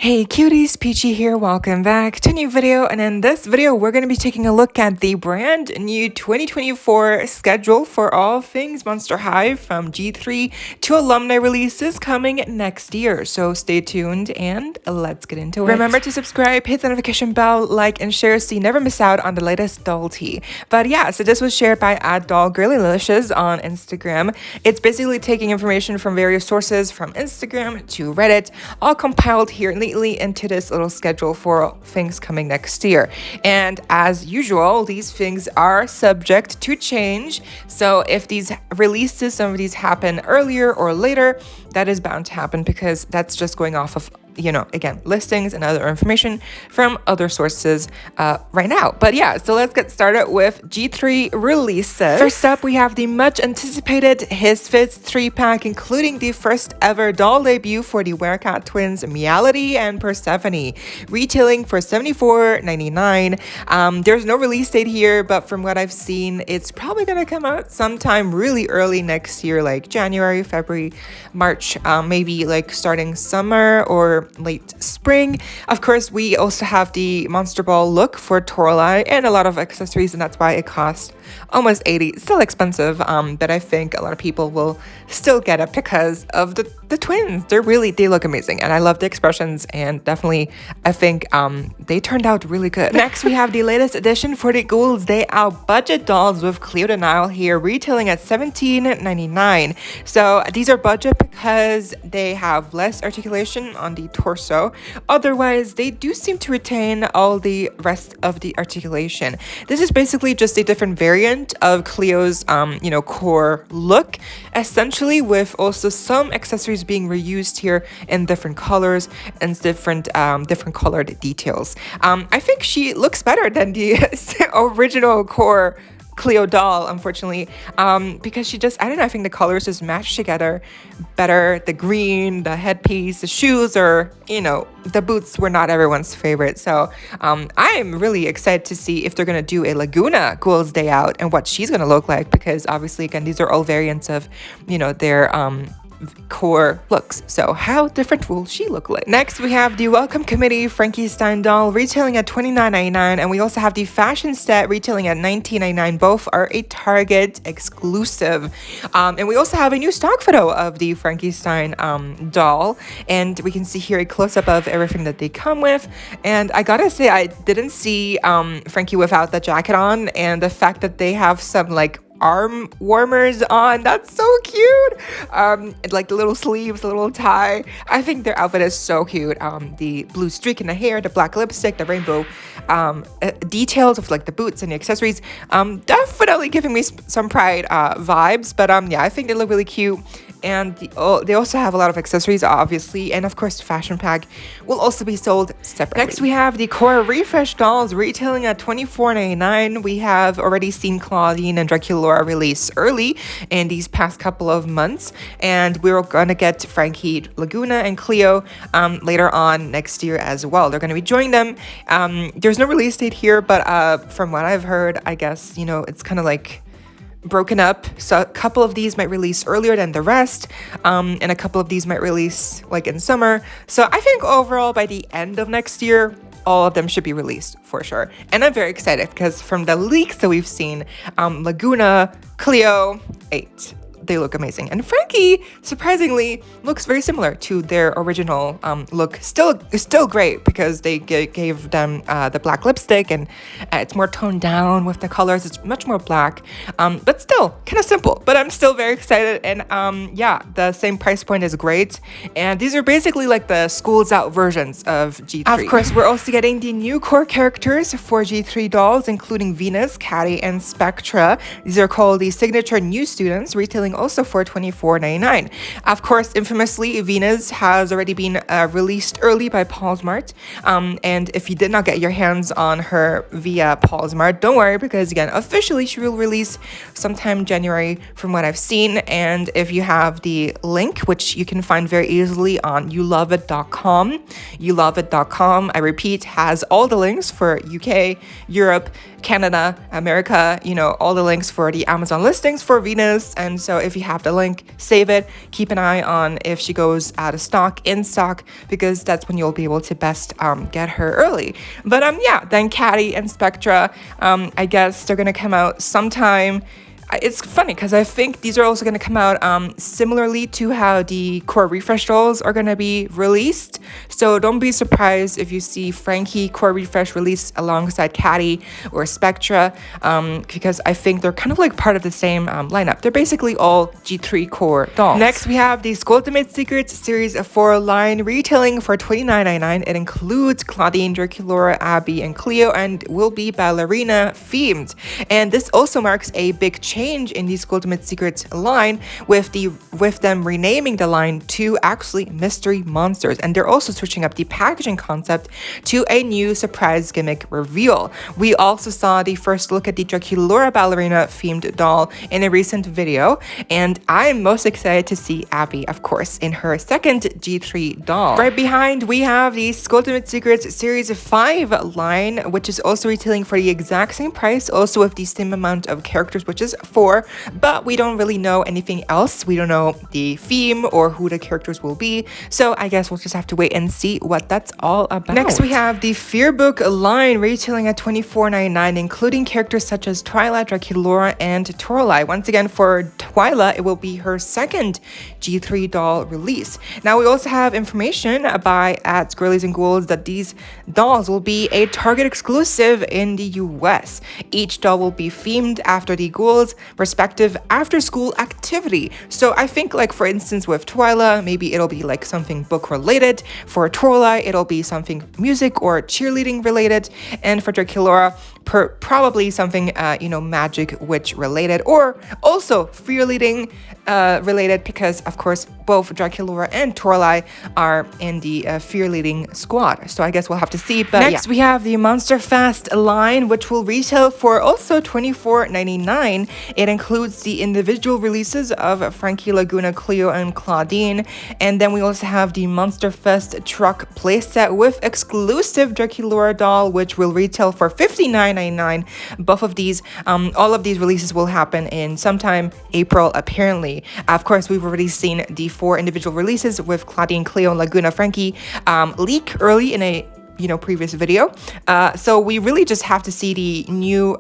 Hey cuties, PeachY here, welcome back to a new video, and in this video we're going to be taking a look at the brand new 2024 schedule for all things Monster High from G3 to Alumni releases coming next year, so stay tuned and let's get into it. Remember to subscribe, hit the notification bell, like and share so you never miss out on the latest doll tea. But yeah, so this was shared by @dollgirlylicious on Instagram. It's basically taking information from various sources from Instagram to Reddit, all compiled here neatly into this little schedule for things coming next year. And as usual, these things are subject to change. So if these releases, some of these happen earlier or later, that is bound to happen because that's just going off of, you know, again, listings and other information from other sources right now. But yeah, so let's get started with G3 releases. First up, we have the much anticipated His Fits 3-pack, including the first ever doll debut for the Werecat twins, Meality and Persephone, retailing for $74.99. There's no release date here, but from what I've seen, it's probably gonna come out sometime really early next year, like January, February, March, maybe like starting summer or late spring. Of course, we also have the Monster Ball look for Toralei and a lot of accessories, and that's why it costs almost $80. It's still expensive, but I think a lot of people will still get it because of the twins. They look amazing, and I love the expressions, and definitely I think they turned out really good. Next, we have the latest edition for the Ghouls Day Out budget dolls with Cleo and Nile here, retailing at $17.99. So these are budget because they have less articulation on the torso. Otherwise, they do seem to retain all the rest of the articulation. This is basically just a different variant of Cleo's, core look, essentially, with also some accessories being reused here in different colors and different colored details. I think she looks better than the original core Cleo doll, unfortunately, because she just, I don't know, I think the colors just match together better. The green, the headpiece, the shoes, or, the boots were not everyone's favorite. So I'm really excited to see if they're going to do a Laguna Ghouls Day Out and what she's going to look like, because obviously, again, these are all variants of, their core looks. So how different will she look like? Next, we have the Welcome Committee Frankie Stein doll retailing at $29.99, and we also have the Fashion Set retailing at $19.99. Both are a Target exclusive. And we also have a new stock photo of the Frankie Stein doll, and we can see here a close-up of everything that they come with. And I gotta say, I didn't see Frankie without the jacket on, and the fact that they have some arm warmers on, that's so cute. Like the little sleeves, the little tie. I think their outfit is so cute. The blue streak in the hair, the black lipstick, the rainbow details of the boots and the accessories, definitely giving me some Pride vibes. But yeah, I think they look really cute. And they also have a lot of accessories, obviously, and of course the fashion pack will also be sold separately. Next, we have the Core Refresh dolls retailing at $24.99. We have already seen Claudine and Dracula release early in these past couple of months, and we're gonna get Frankie, Laguna, and Cleo later on next year as well. They're gonna be joining them. There's no release date here, but from what I've heard, I guess it's kind of broken up, so a couple of these might release earlier than the rest, and a couple of these might release in summer. So I think overall by the end of next year, all of them should be released for sure. And I'm very excited because from the leaks that we've seen, Laguna, Cleo, 8. They look amazing. And Frankie, surprisingly, looks very similar to their original look. Still great because they gave them the black lipstick, and it's more toned down with the colors. It's much more black, but still kind of simple. But I'm still very excited. And yeah, the same price point is great. And these are basically the Schools Out versions of G3. Of course, we're also getting the new core characters for G3 dolls, including Venus, Caddy, and Spectra. These are called the Signature New Students, retailing also for $24.99. Of course, infamously, Venus has already been released early by Paulsmart. And if you did not get your hands on her via Paulsmart, don't worry, because again, officially she will release sometime January from what I've seen. And if you have the link, which you can find very easily on youloveit.com, I repeat, has all the links for UK, Europe, Canada, America, you know, all the links for the Amazon listings for Venus. And so if you have the link, save it. Keep an eye on if she goes out of stock, in stock, because that's when you'll be able to best get her early. But yeah, then Caddy and Spectra, I guess they're gonna come out sometime. It's funny because I think these are also going to come out similarly to how the core refresh dolls are going to be released. So don't be surprised if you see Frankie core refresh released alongside Caddy or Spectra, because I think they're kind of like part of the same lineup. They're basically all G3 core dolls. Next, we have the Ultimate Secrets Series 4 line retailing for $29.99. It includes Claudine, Draculaura, Abby, and Cleo, and will be ballerina themed. And this also marks a big change in the Ultimate Secrets line with them renaming the line to actually Mystery Monsters, and they're also switching up the packaging concept to a new surprise gimmick reveal. We also saw the first look at the Draculaura ballerina themed doll in a recent video, and I'm most excited to see Abby, of course, in her second G3 doll. Right behind, we have the Ultimate Secrets Series 5 line, which is also retailing for the exact same price, also with the same amount of characters, which is 4, but we don't really know anything else. We don't know the theme or who the characters will be, so I guess we'll just have to wait and see what that's all about. Next, we have the Fearbook line retailing at $24.99, including characters such as Twyla, Draculaura, and Toralei. Once again, for Twyla, it will be her second G3 doll release. Now, we also have information at Girlies and Ghouls that these dolls will be a Target exclusive in the US. Each doll will be themed after the Ghouls' respective after-school activity. So I think, like, for instance, with Twyla, maybe it'll be like something book related. For Toralei, it'll be something music or cheerleading related. And for Draculaura, probably something, magic witch related, or also fear leading related, because of course both Draculaura and Toralei are in the fear leading squad. So I guess we'll have to see. But next, we have the Monster Fest line, which will retail for also $24.99. It includes the individual releases of Frankie, Lagoon, Cleo, and Claudine. And then we also have the Monster Fest truck playset with exclusive Draculaura doll, which will retail for $59.99. Both of these, all of these releases will happen in sometime April, apparently. Of course, we've already seen the 4 individual releases with Claudine, Cleo, and Laguna Frankie leak early in a previous video. So we really just have to see the new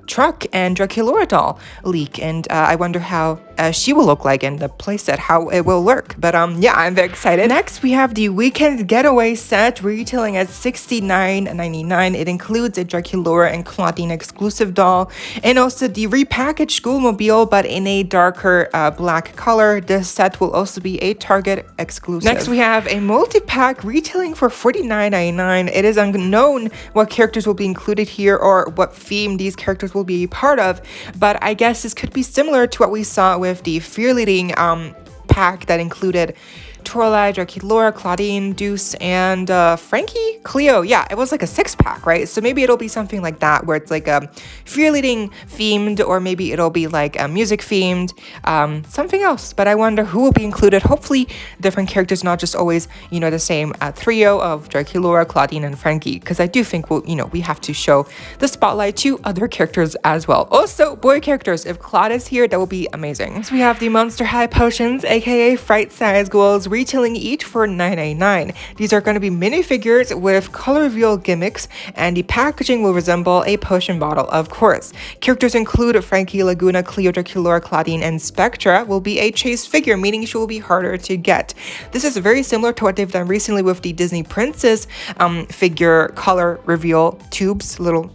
truck and Draculaura doll leak, and I wonder how she will look like in the playset, how it will work. But yeah, I'm very excited. Next, we have the Weekend Getaway set retailing at $69.99. It includes a Draculaura and Claudine exclusive doll, and also the repackaged Schoolmobile, but in a darker black color. This set will also be a Target exclusive. Next, we have a multi-pack retailing for $49.99. It is unknown what characters will be included here or what theme these characters will be a part of, but I guess this could be similar to what we saw with the fear leading pack that included Toralei, Draculaura, Claudine, Deuce, and Frankie, Cleo. Yeah, it was like a 6-pack, right? So maybe it'll be something like that, where it's like a fear leading themed, or maybe it'll be like a music themed, something else. But I wonder who will be included. Hopefully different characters, not just always, the same trio of Draculaura, Claudine, and Frankie, because I do think we have to show the spotlight to other characters as well. Also, boy characters. If Claude is here, that will be amazing. So we have the Monster High potions, aka Fright Size Ghouls, retailing each for $9.99. These are going to be minifigures with color reveal gimmicks, and the packaging will resemble a potion bottle, of course. Characters include Frankie, Laguna, Cleo, Draculaura, Claudine, and Spectra will be a chase figure, meaning she will be harder to get. This is very similar to what they've done recently with the Disney Princess figure color reveal tubes, little,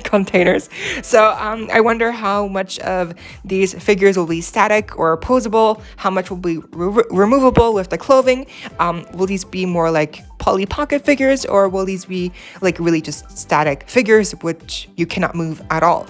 containers. So I wonder how much of these figures will be static or posable, how much will be removable with the clothing. Will these be more like Polly Pocket figures, or will these be like really just static figures which you cannot move at all?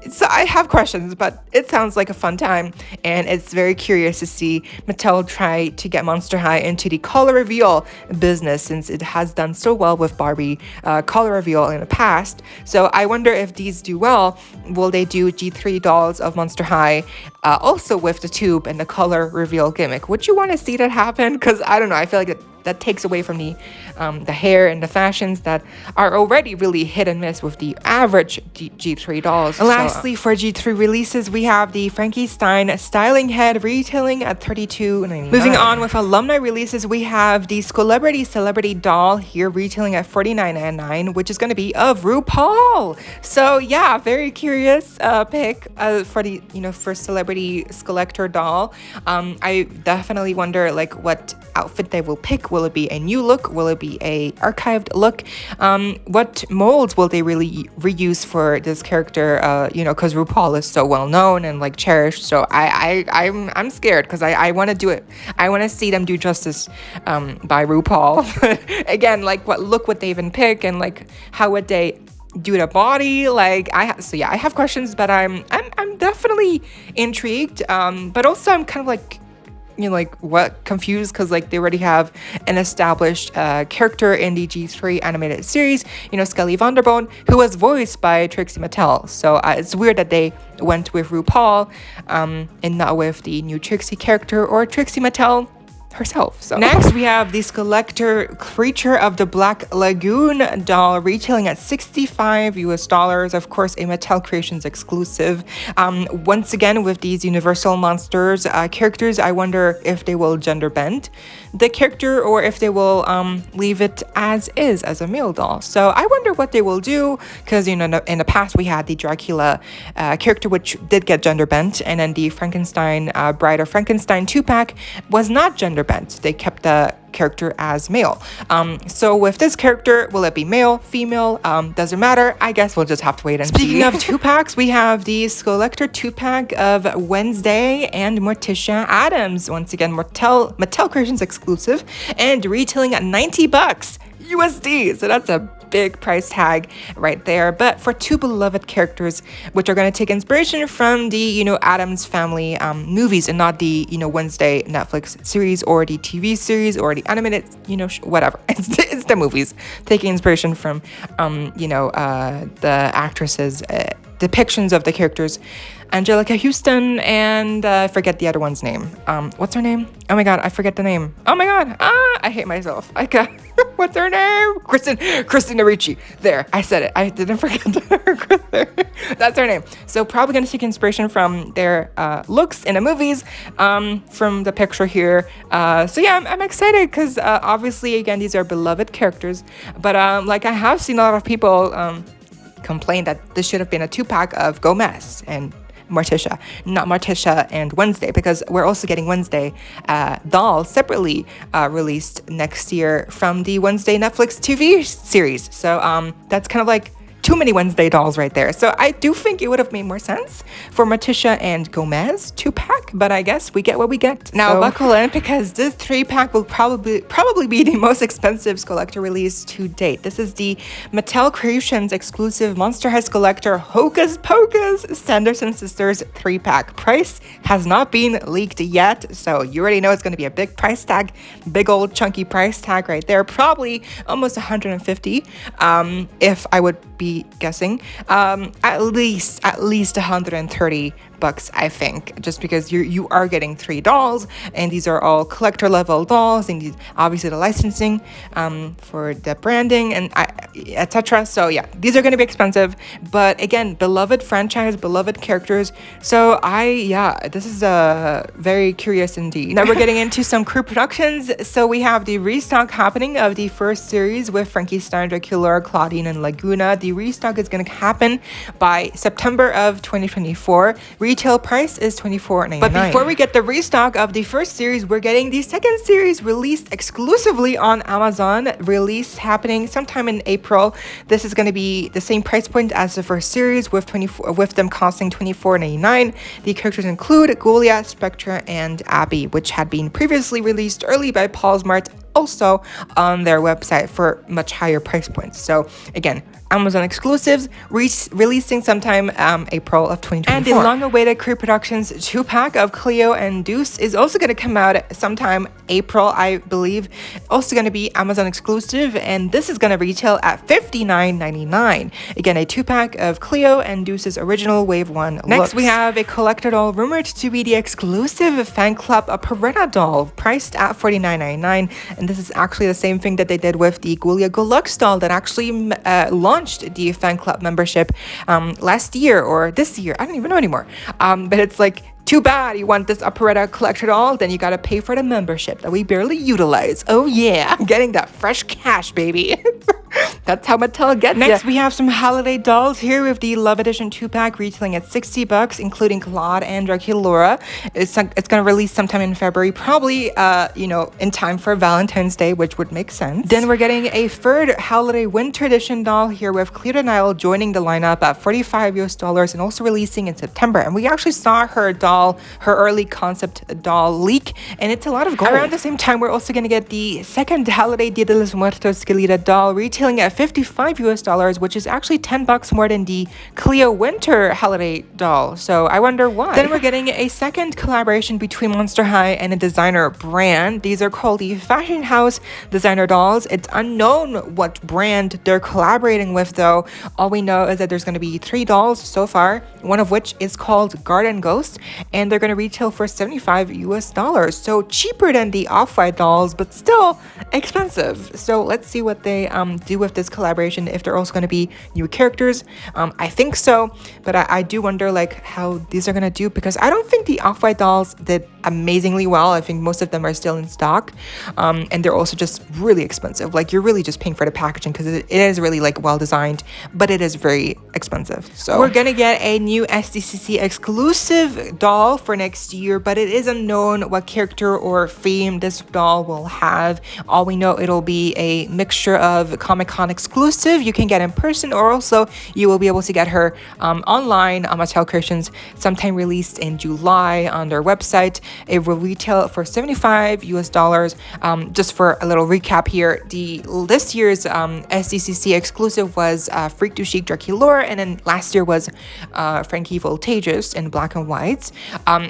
So I have questions, but it sounds like a fun time, and it's very curious to see Mattel try to get Monster High into the color reveal business, since it has done so well with Barbie color reveal in the past. So I wonder if these do well, will they do G3 dolls of Monster High also with the tube and the color reveal gimmick? Would you want to see that happen? Because I don't know, I feel like that takes away from the hair and the fashions that are already really hit and miss with the average G3 dolls. And lastly, for G3 releases, we have the Frankie Stein styling head retailing at $32.99. Moving on with Alumni releases, we have the celebrity doll here retailing at $49.99, which is going to be of RuPaul. So yeah, very curious pick for the for celebrity Skullector doll. I definitely wonder like what outfit they will pick. Will it be a new look? Will it be a archived look? What molds will they really reuse for this character? Because RuPaul is so well known and like cherished. So I'm scared because I want to do it. I want to see them do justice by RuPaul. Again, like what would they even pick, and like how would they do the body? Like I have questions, but I'm definitely intrigued. But also I'm kind of like confused because like they already have an established character in the G3 animated series, Skelly Vonderbone, who was voiced by Trixie Mattel. So it's weird that they went with RuPaul and not with the new Trixie character or Trixie Mattel herself. So next we have the Skullector Creature of the Black Lagoon doll retailing at $65. Of course, a Mattel Creations exclusive. Once again with these Universal Monsters characters, I wonder if they will gender bend the character or if they will leave it as is as a male doll. So I wonder what they will do, because in the past we had the Dracula character, which did get gender bent, and then the Frankenstein Bride of Frankenstein 2-pack was not gender bent. They kept the character as male. So with this character, will it be male, female? Doesn't matter. I guess we'll just have to wait and see. Speaking of 2-packs, we have the Skullector 2-pack of Wednesday and Morticia Addams. Once again, Mattel Creations exclusive and retailing at $90 USD. So that's a big price tag right there, but for two beloved characters which are going to take inspiration from the Addams Family movies and not the Wednesday Netflix series or the TV series or the animated whatever. It's the movies taking inspiration from the actresses depictions of the characters. Angelica Houston and I forget the other one's name. What's her name? Oh my god, I forget the name. Oh my god, I hate myself. What's her name? Christina Ricci. There, I said it. I didn't forget her. That's her name. So probably gonna take inspiration from their looks in the movies, from the picture here. So yeah, I'm excited because obviously again these are beloved characters, but like I have seen a lot of people complain that this should have been a 2-pack of Gomez and Morticia, not Morticia and Wednesday, because we're also getting Wednesday doll separately released next year from the Wednesday Netflix TV series. So that's kind of like too many Wednesday dolls right there. So I do think it would have made more sense for Morticia and Gomez 2-pack, but I guess we get what we get. Now buckle in, because this 3-pack will probably be the most expensive Skullector release to date. This is the Mattel Creations exclusive Monster High Skullector Hocus Pocus Sanderson Sisters 3-pack. Price has not been leaked yet, so you already know it's going to be a big price tag, big old chunky price tag right there, probably almost $150 if I would be guessing. At least $130, I think, just because you are getting 3 dolls, and these are all collector level dolls, and these, obviously the licensing for the branding and etc. So yeah, these are going to be expensive, but again, beloved franchise, beloved characters. So this is very curious indeed. Now we're getting into some crew productions. So we have the restock happening of the first series with Frankie Stein, Dracula, Claudine, and Laguna. The restock is going to happen by September of 2024. Retail price is $24.99. But before we get the restock of the first series, we're getting the second series released exclusively on Amazon. Release happening sometime in April. This is going to be the same price point as the first series, with them costing $24.99. The characters include Goliath, Spectra, and Abby, which had been previously released early by Paul's Mart, also on their website for much higher price points. So again, Amazon exclusives, releasing sometime April of 2024. And the long-awaited Cree Productions 2-pack of Cleo and Deuce is also going to come out sometime April, I believe. Also going to be Amazon exclusive, and this is going to retail at $59.99. Again, a 2-pack of Cleo and Deuce's original Wave 1 looks. Next, we have a collector doll rumored to be the exclusive fan club Operetta doll, priced at $49.99. And this is actually the same thing that they did with the Ghoulia Deluxe doll that actually launched the fan club membership last year or this year. I don't even know anymore. But it's like, too bad you want this Operetta collector doll, then you gotta pay for the membership that we barely utilize. Oh yeah, getting that fresh cash, baby. That's how Mattel gets ya. Next, we have some holiday dolls here with the Love Edition 2-pack retailing at $60, including Claude and Draculaura. It's gonna release sometime in February, probably in time for Valentine's Day, which would make sense. Then we're getting a third holiday winter edition doll here with Cleo and Nile joining the lineup at $45 and also releasing in September. And we actually saw her early concept doll leak, and it's a lot of gold. Around the same time, we're also gonna get the second holiday Dia de los Muertos Skelita doll retailing at $55, which is actually $10 more than the Cleo Winter holiday doll. So I wonder why. Then we're getting a second collaboration between Monster High and a designer brand. These are called the Fashion House designer dolls. It's unknown what brand they're collaborating with, though. All we know is that there's going to be 3 dolls so far, one of which is called Garden Ghost, and they're going to retail for $75. So cheaper than the Off-White dolls, but still expensive. So let's see what they do with this collaboration, if they're also going to be new characters. I think so, but I do wonder like how these are going to do, because I don't think the Off-White dolls did amazingly well. I think most of them are still in stock, and they're also just really expensive. Like, you're really just paying for the packaging, because it is really like well designed, but it is very expensive. So we're gonna get a new SDCC exclusive doll for next year, but it is unknown what character or theme this doll will have. All we know, it'll be a mixture of Comic-Con exclusive you can get in person, or also you will be able to get her online on Mattel Creations sometime, released in July on their website. It will retail for $75. Just for a little recap here, this year's SDCC exclusive was Freak to Chic Draculaura, and then last year was Frankie Voltageous in black and white.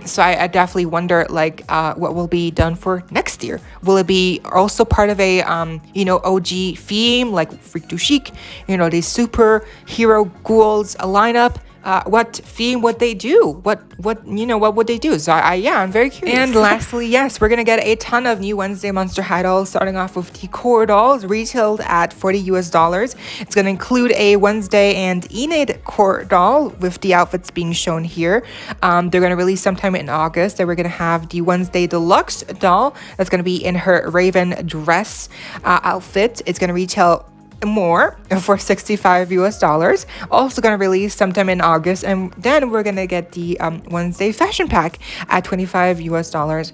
So I definitely wonder like what will be done for next year. Will it be also part of a OG theme like Freak to Chic, the superhero ghouls lineup? What theme would they do? What would they do? So I'm very curious. And lastly, yes, we're gonna get a ton of new Wednesday Monster High dolls, starting off with the core dolls, retailed at $40. It's gonna include a Wednesday and Enid core doll with the outfits being shown here. They're gonna release sometime in August. Then we're gonna have the Wednesday Deluxe doll that's gonna be in her Raven dress outfit. It's gonna retail more for $65. Also gonna release sometime in August, and then we're gonna get the Wednesday fashion pack at $25.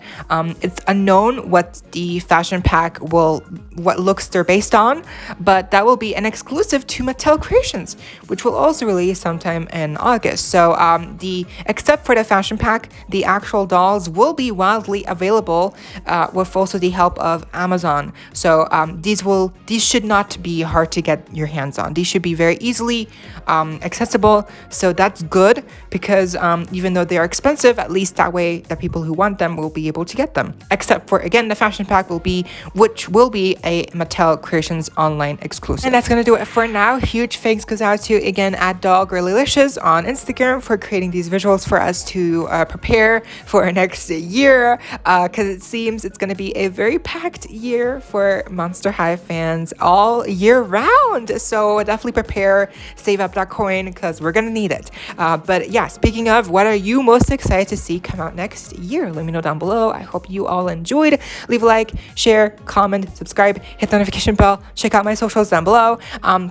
It's unknown what the fashion pack what looks they're based on, but that will be an exclusive to Mattel Creations, which will also release sometime in August. So except for the fashion pack, the actual dolls will be wildly available with also the help of Amazon. So these should not be hard to get your hands on. These should be very easily accessible. So that's good, because even though they are expensive, at least that way the people who want them will be able to get them. Except for, again, the fashion pack which will be a Mattel Creations online exclusive. And that's gonna do it for now. Huge thanks goes out to, again, @DollGirlylicious on Instagram for creating these visuals for us to prepare for next year, because it seems it's gonna be a very packed year for Monster High fans all year round. So definitely prepare, save up that coin, because we're gonna need it. But yeah, speaking of, what are you most excited to see come out next year? Let me know down below. I hope you all enjoyed. Leave a like, share, comment, subscribe, hit the notification bell, check out my socials down below.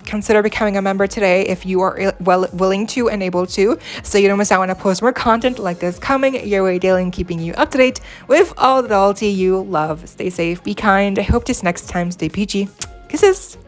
Consider becoming a member today if you are willing to and able to, so you don't miss out when I post more content like this coming your way daily and keeping you up to date with all the dollty you love. Stay safe, be kind. I hope this next time stay peachy. Kisses.